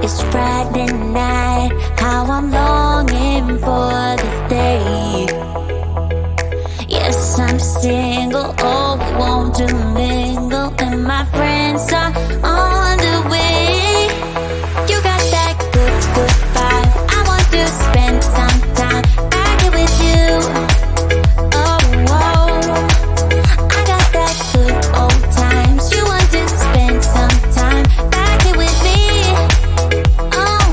It's Friday night, how I'm longing for this day. Yes, I'm single, oh, we want to mingle, and my friends are on the way. You got that good, good vibe, I want to spend some time back here with you. Oh, I got that good old times, you want to spend some time back here with me. Oh,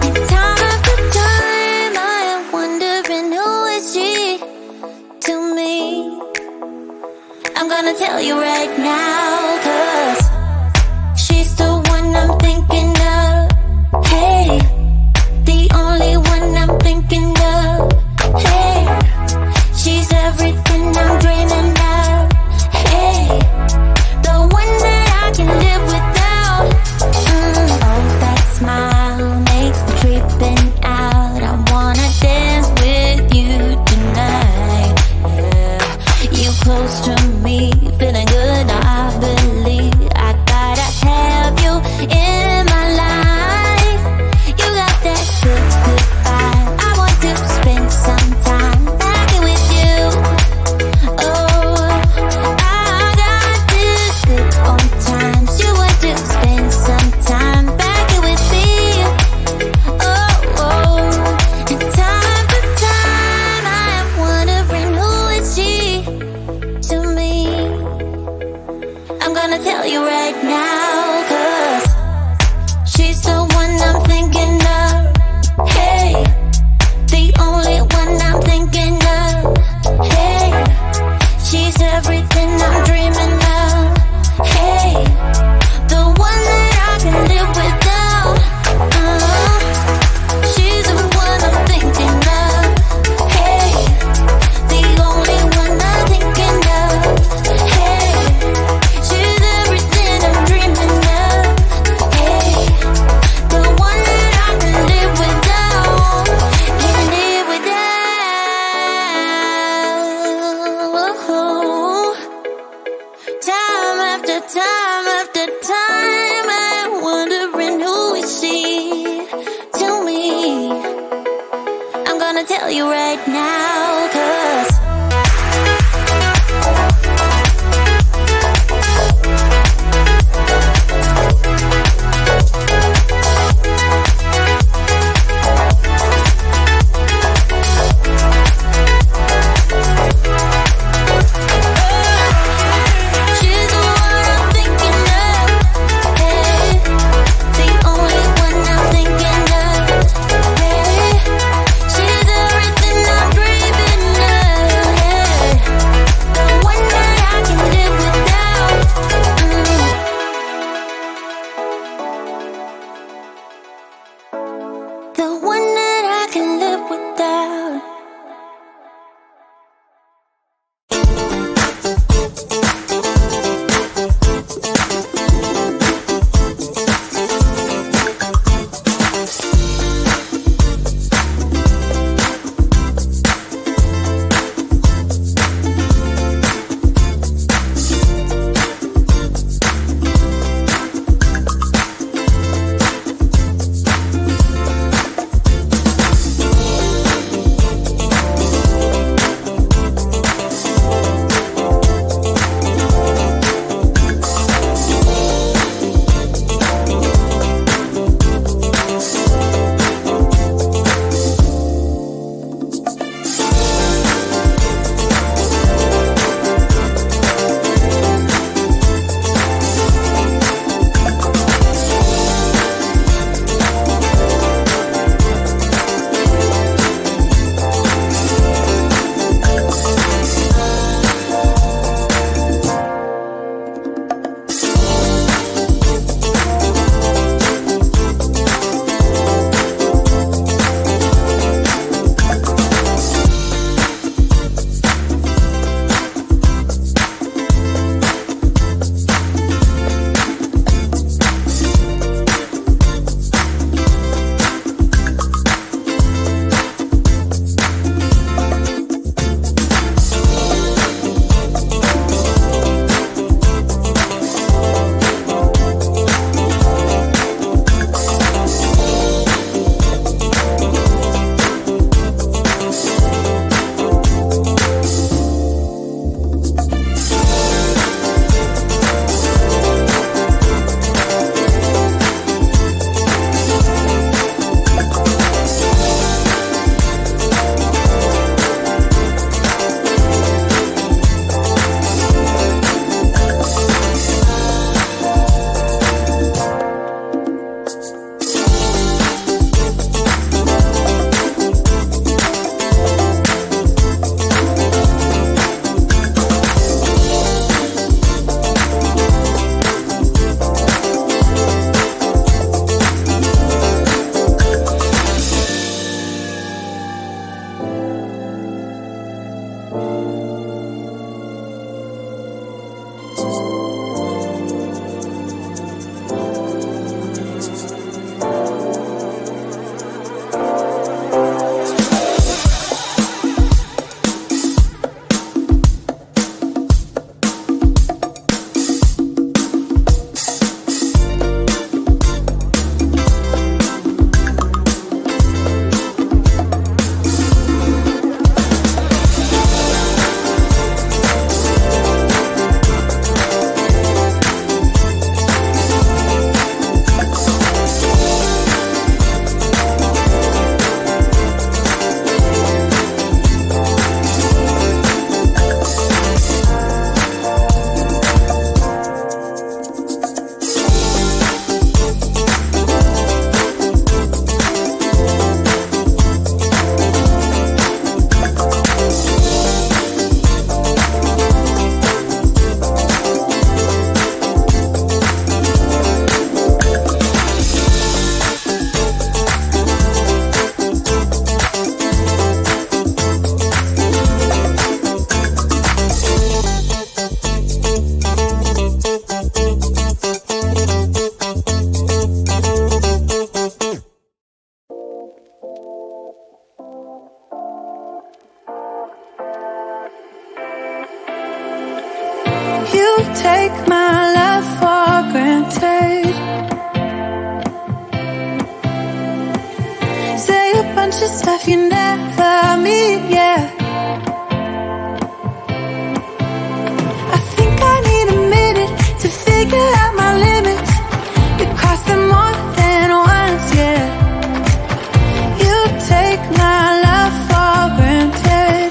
and time after time I am wondering who is she to me. I'm gonna tell you right now, 'cause she's the one I'm thinking of. Hey, the only one I'm thinking of. Hey, she's everything I'm dreaming of. Hey, the one that I can live without. Oh, that smile makes me tripping out. I wanna dance with you tonight. Yeah, you close to me, feeling good. I believe I gotta have you in my life. You got that good, good vibe. I want to spend some time back here with you. Oh, I got this good old times. You want to spend some time back here with me. Oh, and time after time I am wondering who is she to me. I'm gonna tell you right now, 'cause she's the one I'm thinking of. Hey, the only one I'm thinking of. Hey, she's everything I'm dreaming of. Hey, the one that I can live without. She's the one I'm thinking of. Hey, the only one I'm thinking of. Hey, she's everything I'm dreaming of. Hey, the one that I can live without. Can live without. Time after time after time I'm wondering who is she to me. I'm gonna tell you right now, 'cause she's the one I'm thinking of. Hey, the only one I'm thinking of. Hey, she's everything I'm dreaming of. take my love for granted. Say a bunch of stuff you never mean, yeah. I think I need a minute to figure out my limits. You cross them more than once, yeah. You take my love for granted.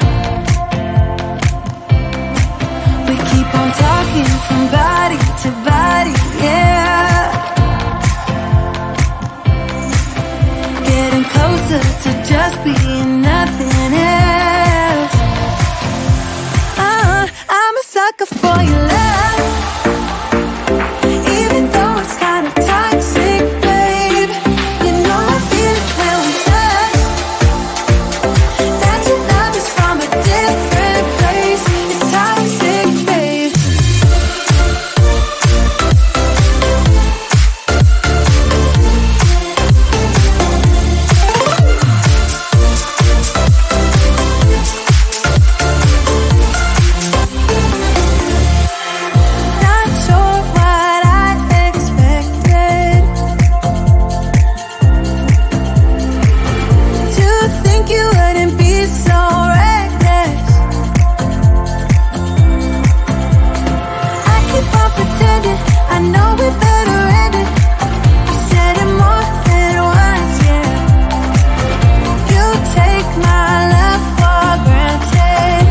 We keep on talking from body to body, yeah. Getting closer to just being nothing else. I'm a sucker for your love, even though it's kind of toxic, babe. You know I feel it when we touch, that your love is from a different place. It's toxic, babe. Not sure what I expected. To think you wouldn't be so reckless. I keep on pretending I know we better end it. I said it more than once, yeah. You take my love for granted.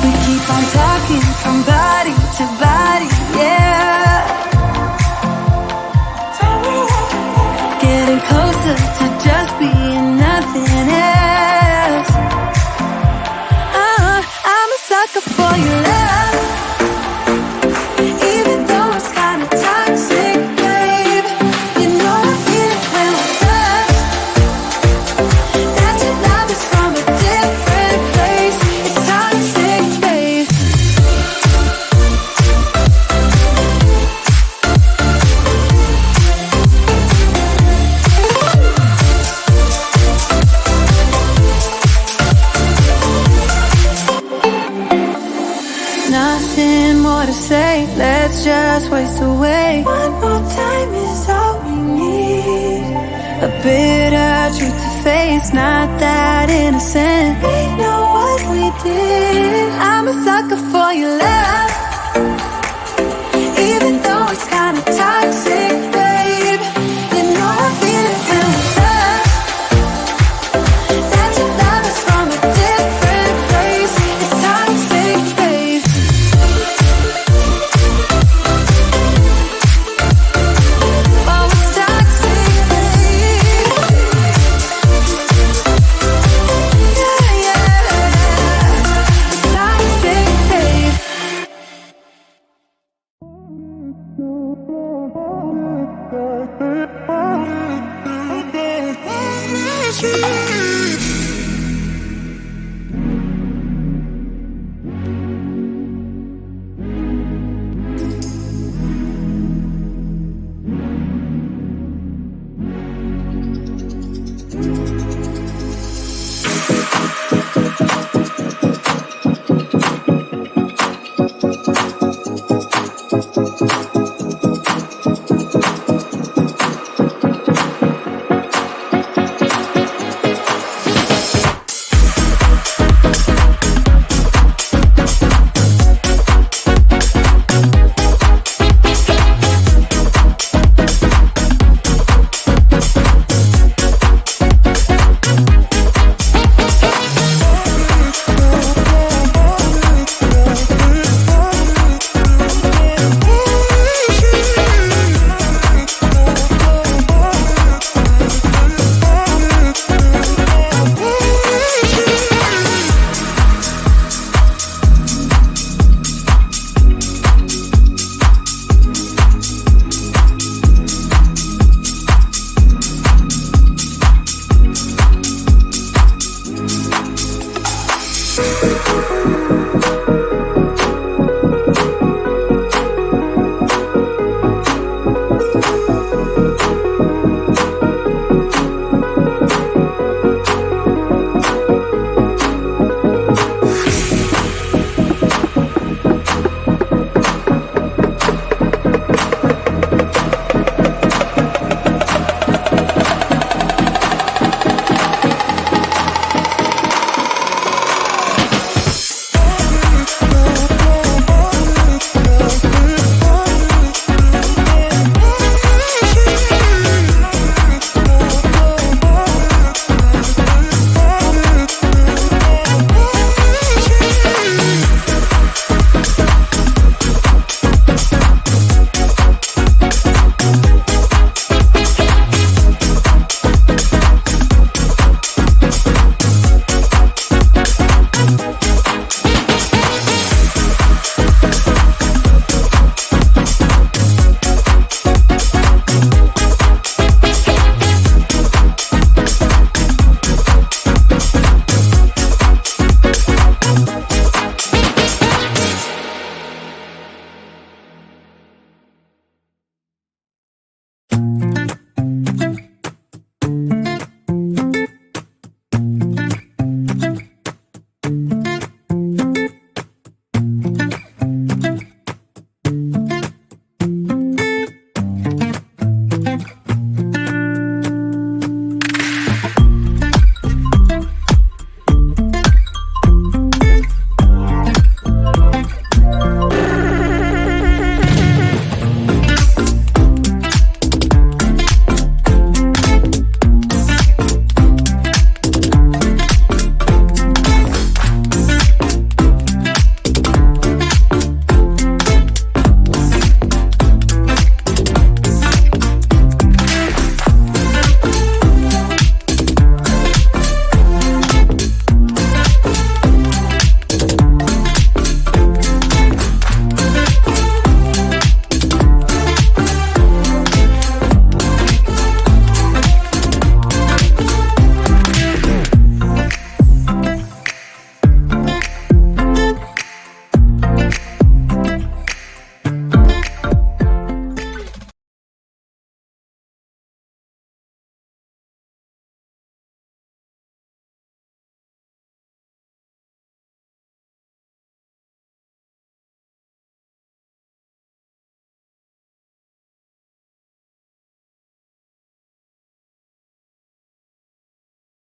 We keep on talking from body to body, yeah. Getting closer to just being nothing else. I'm a sucker for your love, even though it's kind of toxic, babe. You know I feel it when we touch, that your love is from a different place. It's toxic, babe. Nothing more to say, let's just waste away. One more time is all we need. A bitter truth to face, not that innocent. We know what we did. I'm a sucker for your love, even though it's kind of toxic, babe. You know I feel it when we touch, that your love is from a different place. It's toxic, babe. Oh, it's toxic, babe. Yeah, yeah. It's toxic, babe.